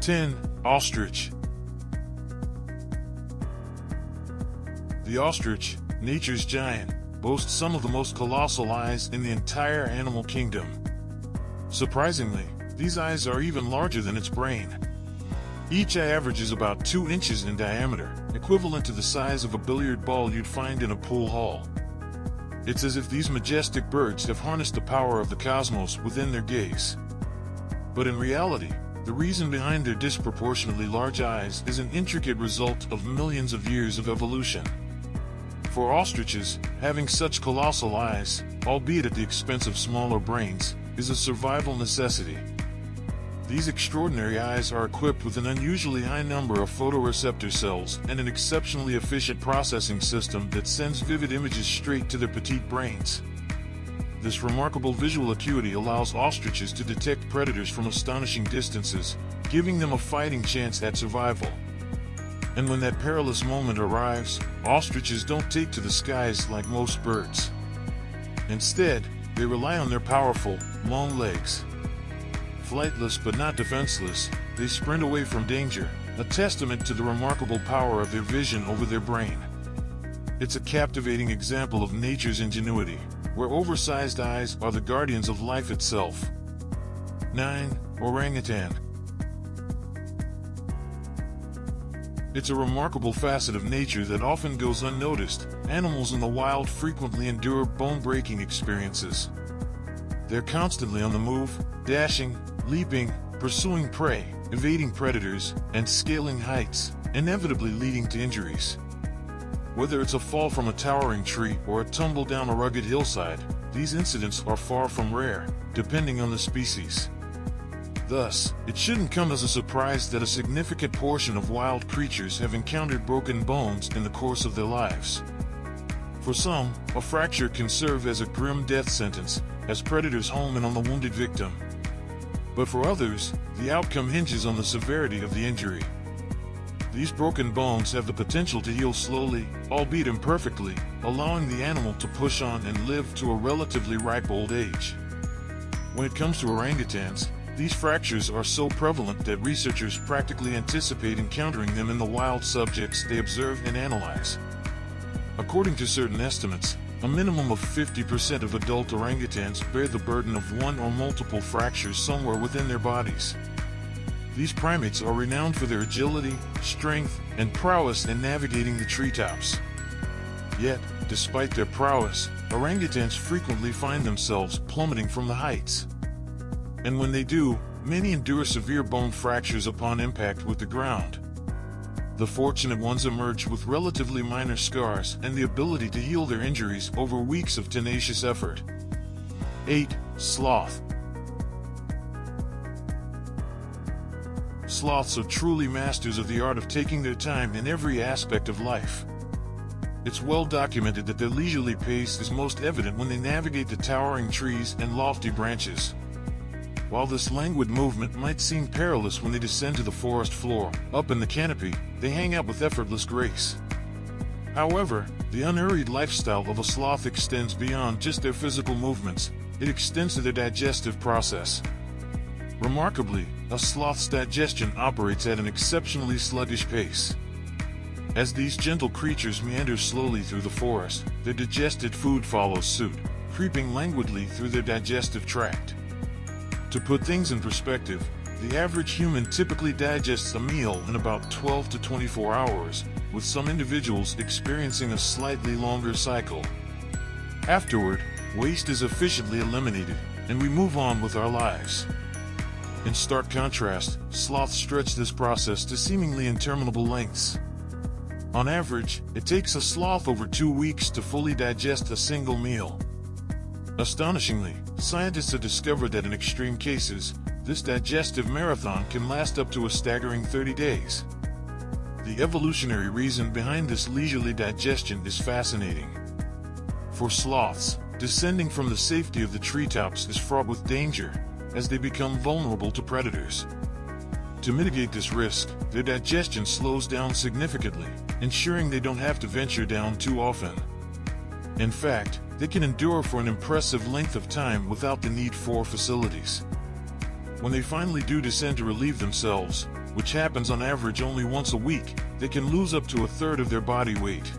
10. Ostrich. The ostrich, nature's giant, boasts some of the most colossal eyes in the entire animal kingdom. Surprisingly, these eyes are even larger than its brain. Each eye averages about 2 inches in diameter, equivalent to the size of a billiard ball you'd find in a pool hall. It's as if these majestic birds have harnessed the power of the cosmos within their gaze. But in reality, the reason behind their disproportionately large eyes is an intricate result of millions of years of evolution. For ostriches, having such colossal eyes, albeit at the expense of smaller brains, is a survival necessity. These extraordinary eyes are equipped with an unusually high number of photoreceptor cells and an exceptionally efficient processing system that sends vivid images straight to their petite brains. This remarkable visual acuity allows ostriches to detect predators from astonishing distances, giving them a fighting chance at survival. And when that perilous moment arrives, ostriches don't take to the skies like most birds. Instead, they rely on their powerful, long legs. Flightless but not defenseless, they sprint away from danger, a testament to the remarkable power of their vision over their brain. It's a captivating example of nature's ingenuity, where oversized eyes are the guardians of life itself. 9. Orangutan. It's a remarkable facet of nature that often goes unnoticed. Animals in the wild frequently endure bone-breaking experiences. They're constantly on the move, dashing, leaping, pursuing prey, evading predators, and scaling heights, inevitably leading to injuries. Whether it's a fall from a towering tree or a tumble down a rugged hillside, these incidents are far from rare, depending on the species. Thus, it shouldn't come as a surprise that a significant portion of wild creatures have encountered broken bones in the course of their lives. For some, a fracture can serve as a grim death sentence, as predators home in on the wounded victim. But for others, the outcome hinges on the severity of the injury. These broken bones have the potential to heal slowly, albeit imperfectly, allowing the animal to push on and live to a relatively ripe old age. When it comes to orangutans, these fractures are so prevalent that researchers practically anticipate encountering them in the wild subjects they observe and analyze. According to certain estimates, a minimum of 50% of adult orangutans bear the burden of one or multiple fractures somewhere within their bodies. These primates are renowned for their agility, strength, and prowess in navigating the treetops. Yet, despite their prowess, orangutans frequently find themselves plummeting from the heights. And when they do, many endure severe bone fractures upon impact with the ground. The fortunate ones emerge with relatively minor scars and the ability to heal their injuries over weeks of tenacious effort. 8. Sloth. Sloths are truly masters of the art of taking their time in every aspect of life. It's well documented that their leisurely pace is most evident when they navigate the towering trees and lofty branches. While this languid movement might seem perilous when they descend to the forest floor, up in the canopy, they hang out with effortless grace. However, the unhurried lifestyle of a sloth extends beyond just their physical movements. It extends to their digestive process. Remarkably, a sloth's digestion operates at an exceptionally sluggish pace. As these gentle creatures meander slowly through the forest, their digested food follows suit, creeping languidly through their digestive tract. To put things in perspective, the average human typically digests a meal in about 12 to 24 hours, with some individuals experiencing a slightly longer cycle. Afterward, waste is efficiently eliminated, and we move on with our lives. In stark contrast, sloths stretch this process to seemingly interminable lengths. On average, it takes a sloth over 2 weeks to fully digest a single meal. Astonishingly, scientists have discovered that in extreme cases, this digestive marathon can last up to a staggering 30 days. The evolutionary reason behind this leisurely digestion is fascinating. For sloths, descending from the safety of the treetops is fraught with danger, as they become vulnerable to predators. To mitigate this risk, their digestion slows down significantly, ensuring they don't have to venture down too often. In fact, they can endure for an impressive length of time without the need for facilities. When they finally do descend to relieve themselves, which happens on average only once a week, they can lose up to a third of their body weight.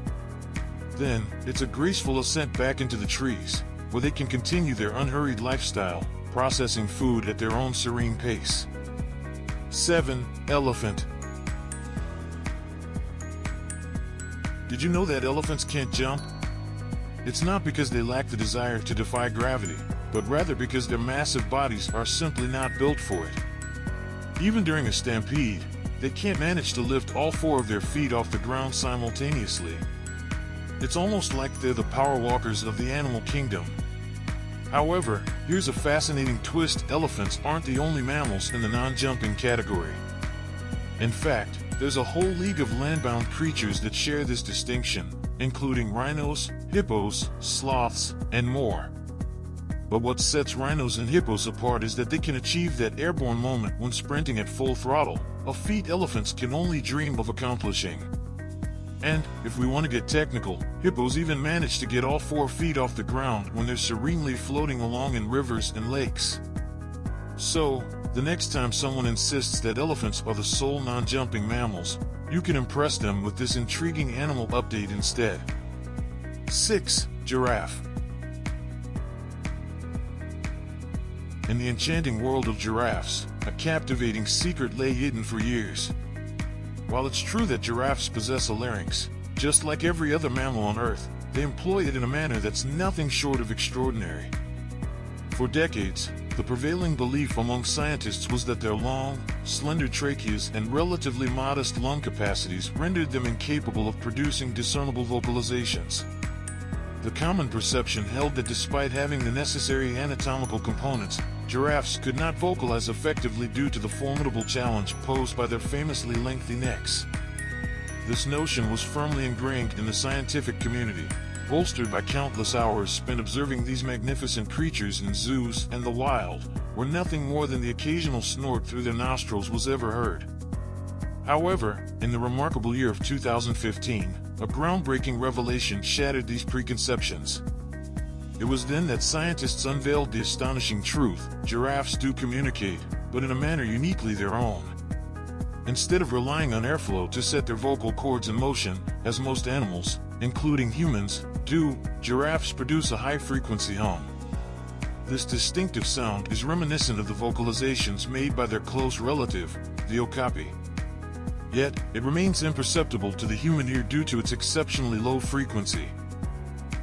Then, it's a graceful ascent back into the trees, where they can continue their unhurried lifestyle, processing food at their own serene pace. 7. Elephant. Did you know that elephants can't jump? It's not because they lack the desire to defy gravity, but rather because their massive bodies are simply not built for it. Even during a stampede, they can't manage to lift all 4 of their feet off the ground simultaneously. It's almost like they're the power walkers of the animal kingdom. However, here's a fascinating twist: elephants aren't the only mammals in the non-jumping category. In fact, there's a whole league of land-bound creatures that share this distinction, including rhinos, hippos, sloths, and more. But what sets rhinos and hippos apart is that they can achieve that airborne moment when sprinting at full throttle, a feat elephants can only dream of accomplishing. And, if we want to get technical, hippos even manage to get all 4 feet off the ground when they're serenely floating along in rivers and lakes. So, the next time someone insists that elephants are the sole non-jumping mammals, you can impress them with this intriguing animal update instead. 6. Giraffe. In the enchanting world of giraffes, a captivating secret lay hidden for years. While it's true that giraffes possess a larynx, just like every other mammal on Earth, they employ it in a manner that's nothing short of extraordinary. For decades, the prevailing belief among scientists was that their long, slender tracheas and relatively modest lung capacities rendered them incapable of producing discernible vocalizations. The common perception held that despite having the necessary anatomical components, giraffes could not vocalize effectively due to the formidable challenge posed by their famously lengthy necks. This notion was firmly ingrained in the scientific community, bolstered by countless hours spent observing these magnificent creatures in zoos and the wild, where nothing more than the occasional snort through their nostrils was ever heard. However, in the remarkable year of 2015, a groundbreaking revelation shattered these preconceptions. It was then that scientists unveiled the astonishing truth: giraffes do communicate, but in a manner uniquely their own. Instead of relying on airflow to set their vocal cords in motion, as most animals, including humans, do, giraffes produce a high-frequency hum. This distinctive sound is reminiscent of the vocalizations made by their close relative, the okapi. Yet, it remains imperceptible to the human ear due to its exceptionally low frequency.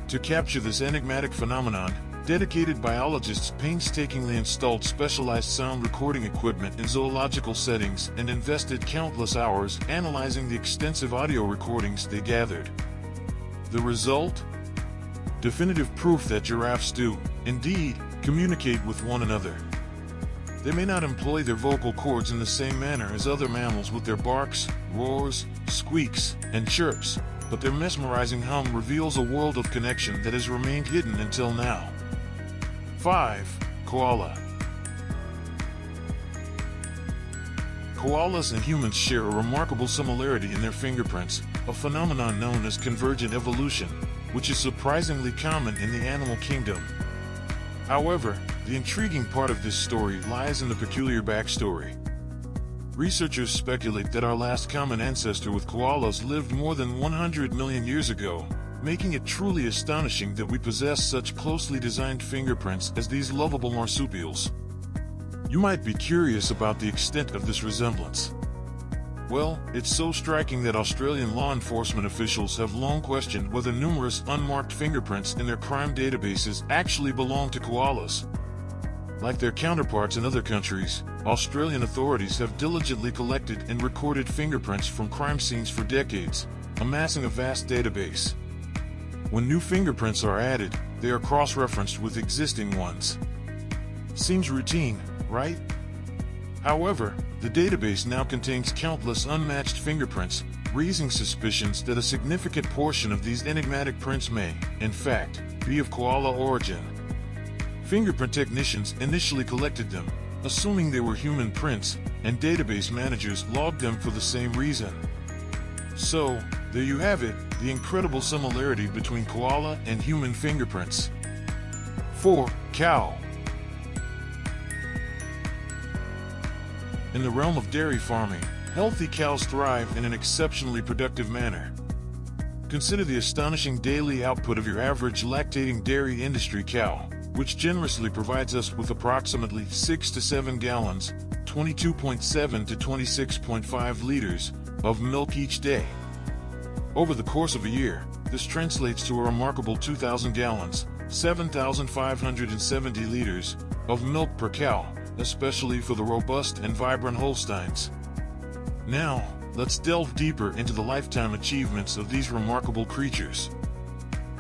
To capture this enigmatic phenomenon, dedicated biologists painstakingly installed specialized sound recording equipment in zoological settings and invested countless hours analyzing the extensive audio recordings they gathered. The result? Definitive proof that giraffes do, indeed, communicate with one another. They may not employ their vocal cords in the same manner as other mammals with their barks, roars, squeaks, and chirps, but their mesmerizing hum reveals a world of connection that has remained hidden until now. 5. Koala. Koalas and humans share a remarkable similarity in their fingerprints, a phenomenon known as convergent evolution, which is surprisingly common in the animal kingdom. However, the intriguing part of this story lies in the peculiar backstory. Researchers speculate that our last common ancestor with koalas lived more than 100 million years ago, making it truly astonishing that we possess such closely designed fingerprints as these lovable marsupials. You might be curious about the extent of this resemblance. Well, it's so striking that Australian law enforcement officials have long questioned whether numerous unmarked fingerprints in their crime databases actually belong to koalas. Like their counterparts in other countries, Australian authorities have diligently collected and recorded fingerprints from crime scenes for decades, amassing a vast database. When new fingerprints are added, they are cross-referenced with existing ones. Seems routine, right? However, the database now contains countless unmatched fingerprints, raising suspicions that a significant portion of these enigmatic prints may, in fact, be of koala origin. Fingerprint technicians initially collected them, assuming they were human prints, and database managers logged them for the same reason. So, there you have it, the incredible similarity between koala and human fingerprints. 4. Cow. In the realm of dairy farming, Healthy cows thrive in an exceptionally productive manner. Consider the astonishing daily output of your average lactating dairy industry cow, which generously provides us with approximately 6 to 7 gallons, 22.7 to 26.5 liters, of milk each day. Over the course of a year, this translates to a remarkable 2,000 gallons, 7,570 liters, of milk per cow, especially for the robust and vibrant Holsteins. Now, let's delve deeper into the lifetime achievements of these remarkable creatures.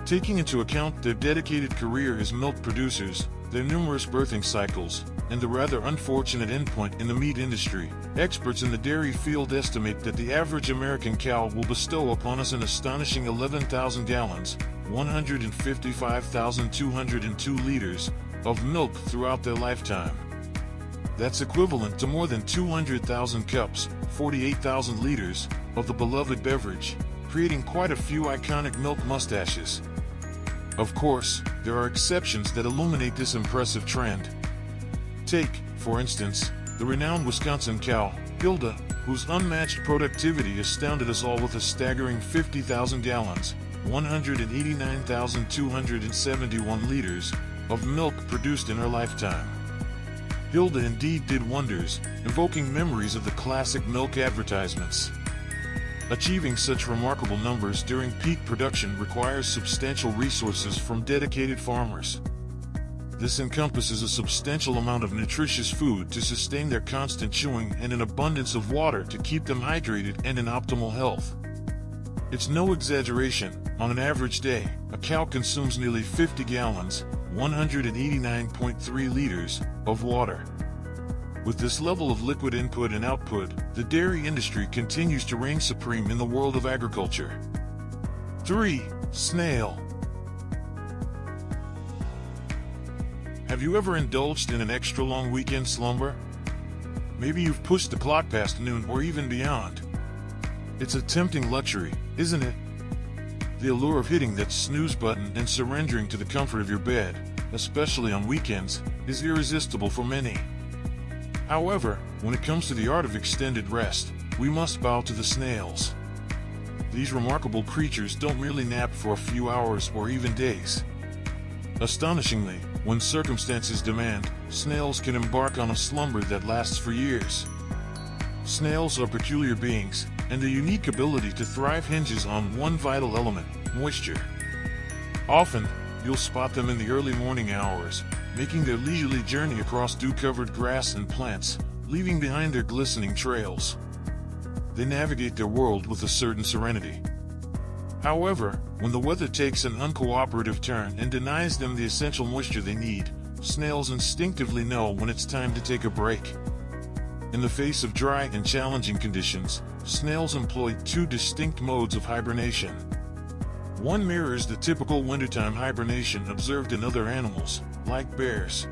Taking into account their dedicated career as milk producers, their numerous birthing cycles, and the rather unfortunate endpoint in the meat industry, experts in the dairy field estimate that the average American cow will bestow upon us an astonishing 11,000 gallons, 155,202 liters, of milk throughout their lifetime. That's equivalent to more than 200,000 cups, 48,000 liters, of the beloved beverage, creating quite a few iconic milk mustaches. Of course, there are exceptions that illuminate this impressive trend. Take, for instance, the renowned Wisconsin cow, Hilda, whose unmatched productivity astounded us all with a staggering 50,000 gallons, 189,271 liters, of milk produced in her lifetime. Hilda indeed did wonders, evoking memories of the classic milk advertisements. Achieving such remarkable numbers during peak production requires substantial resources from dedicated farmers. This encompasses a substantial amount of nutritious food to sustain their constant chewing and an abundance of water to keep them hydrated and in optimal health. It's no exaggeration, on an average day, a cow consumes nearly 50 gallons, 189.3 liters, of water. With this level of liquid input and output, the dairy industry continues to reign supreme in the world of agriculture. 3. Snail. Have you ever indulged in an extra long weekend slumber? Maybe you've pushed the clock past noon or even beyond. It's a tempting luxury, isn't it? The allure of hitting that snooze button and surrendering to the comfort of your bed, especially on weekends, is irresistible for many. However, when it comes to the art of extended rest, we must bow to the snails. These remarkable creatures don't merely nap for a few hours or even days. Astonishingly, when circumstances demand, snails can embark on a slumber that lasts for years. Snails are peculiar beings, and their unique ability to thrive hinges on one vital element: moisture. Often, you'll spot them in the early morning hours, making their leisurely journey across dew-covered grass and plants, leaving behind their glistening trails. They navigate their world with a certain serenity. However, when the weather takes an uncooperative turn and denies them the essential moisture they need, snails instinctively know when it's time to take a break. In the face of dry and challenging conditions, snails employ two distinct modes of hibernation. One mirrors the typical wintertime hibernation observed in other animals, like bears.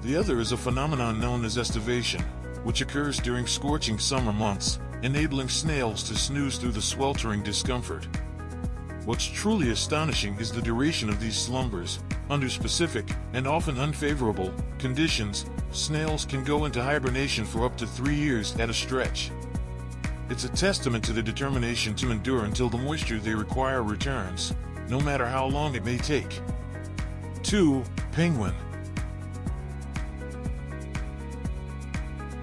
The other is a phenomenon known as estivation, which occurs during scorching summer months, enabling snails to snooze through the sweltering discomfort. What's truly astonishing is the duration of these slumbers. Under specific, and often unfavorable, conditions, snails can go into hibernation for up to 3 years at a stretch. It's a testament to their determination to endure until the moisture they require returns, no matter how long it may take. 2. Penguin.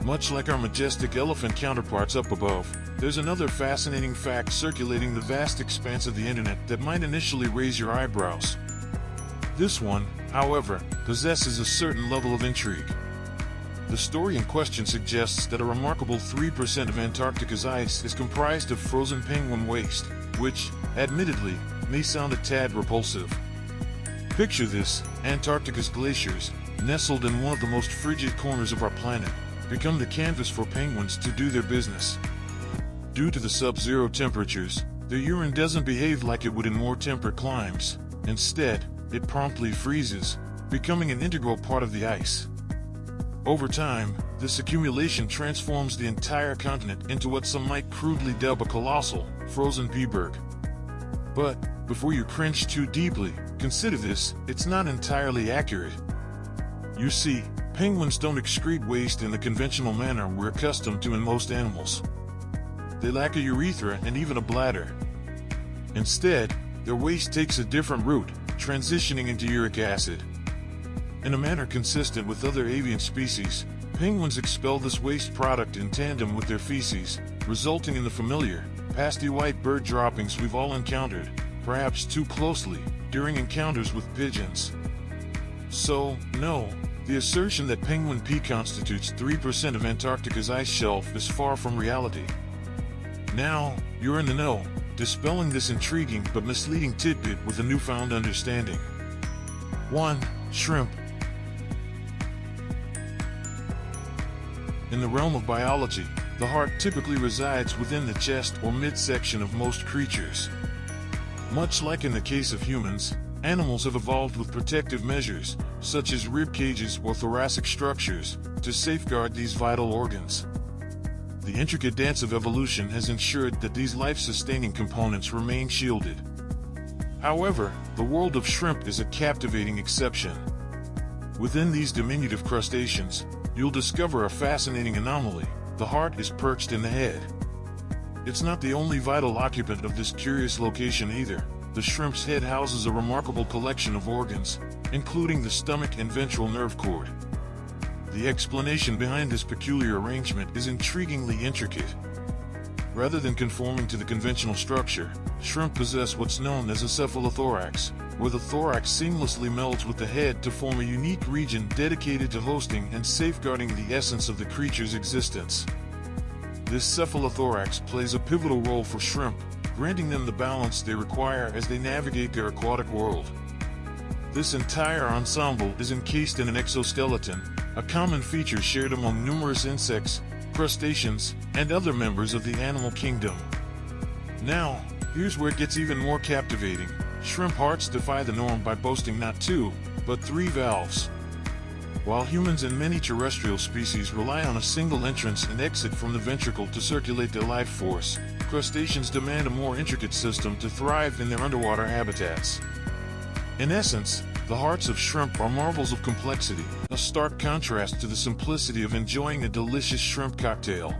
Much like our majestic elephant counterparts up above, there's another fascinating fact circulating the vast expanse of the internet that might initially raise your eyebrows. This one, however, possesses a certain level of intrigue. The story in question suggests that a remarkable 3% of Antarctica's ice is comprised of frozen penguin waste, which, admittedly, may sound a tad repulsive. Picture this: Antarctica's glaciers, nestled in one of the most frigid corners of our planet, become the canvas for penguins to do their business. Due to the sub-zero temperatures, their urine doesn't behave like it would in more temperate climes. Instead, it promptly freezes, becoming an integral part of the ice. Over time, this accumulation transforms the entire continent into what some might crudely dub a colossal, frozen peaberg. But, before you cringe too deeply, consider this: it's not entirely accurate. You see, penguins don't excrete waste in the conventional manner we're accustomed to in most animals. they lack a urethra and even a bladder. Instead, their waste takes a different route, transitioning into uric acid. In a manner consistent with other avian species, penguins expel this waste product in tandem with their feces, resulting in the familiar, pasty white bird droppings we've all encountered, perhaps too closely, during encounters with pigeons. So, no, the assertion that penguin pee constitutes 3% of Antarctica's ice shelf is far from reality. Now, you're in the know, dispelling this intriguing but misleading tidbit with a newfound understanding. 1. Shrimp. In the realm of biology, the heart typically resides within the chest or midsection of most creatures. Much like in the case of humans, animals have evolved with protective measures, such as rib cages or thoracic structures, to safeguard these vital organs. The intricate dance of evolution has ensured that these life-sustaining components remain shielded. However, the world of shrimp is a captivating exception. Within these diminutive crustaceans, you'll discover a fascinating anomaly. The heart is perched in the head. It's not the only vital occupant of this curious location either. The shrimp's head houses a remarkable collection of organs, including the stomach and ventral nerve cord. The explanation behind this peculiar arrangement is intriguingly intricate. Rather than conforming to the conventional structure, shrimp possess what's known as a cephalothorax, where the thorax seamlessly melds with the head to form a unique region dedicated to hosting and safeguarding the essence of the creature's existence. This cephalothorax plays a pivotal role for shrimp, granting them the balance they require as they navigate their aquatic world. This entire ensemble is encased in an exoskeleton, a common feature shared among numerous insects, crustaceans, and other members of the animal kingdom. Now, here's where it gets even more captivating. Shrimp hearts defy the norm by boasting not 2, but 3 valves. While humans and many terrestrial species rely on a single entrance and exit from the ventricle to circulate their life force, crustaceans demand a more intricate system to thrive in their underwater habitats. In essence, the hearts of shrimp are marvels of complexity, a stark contrast to the simplicity of enjoying a delicious shrimp cocktail.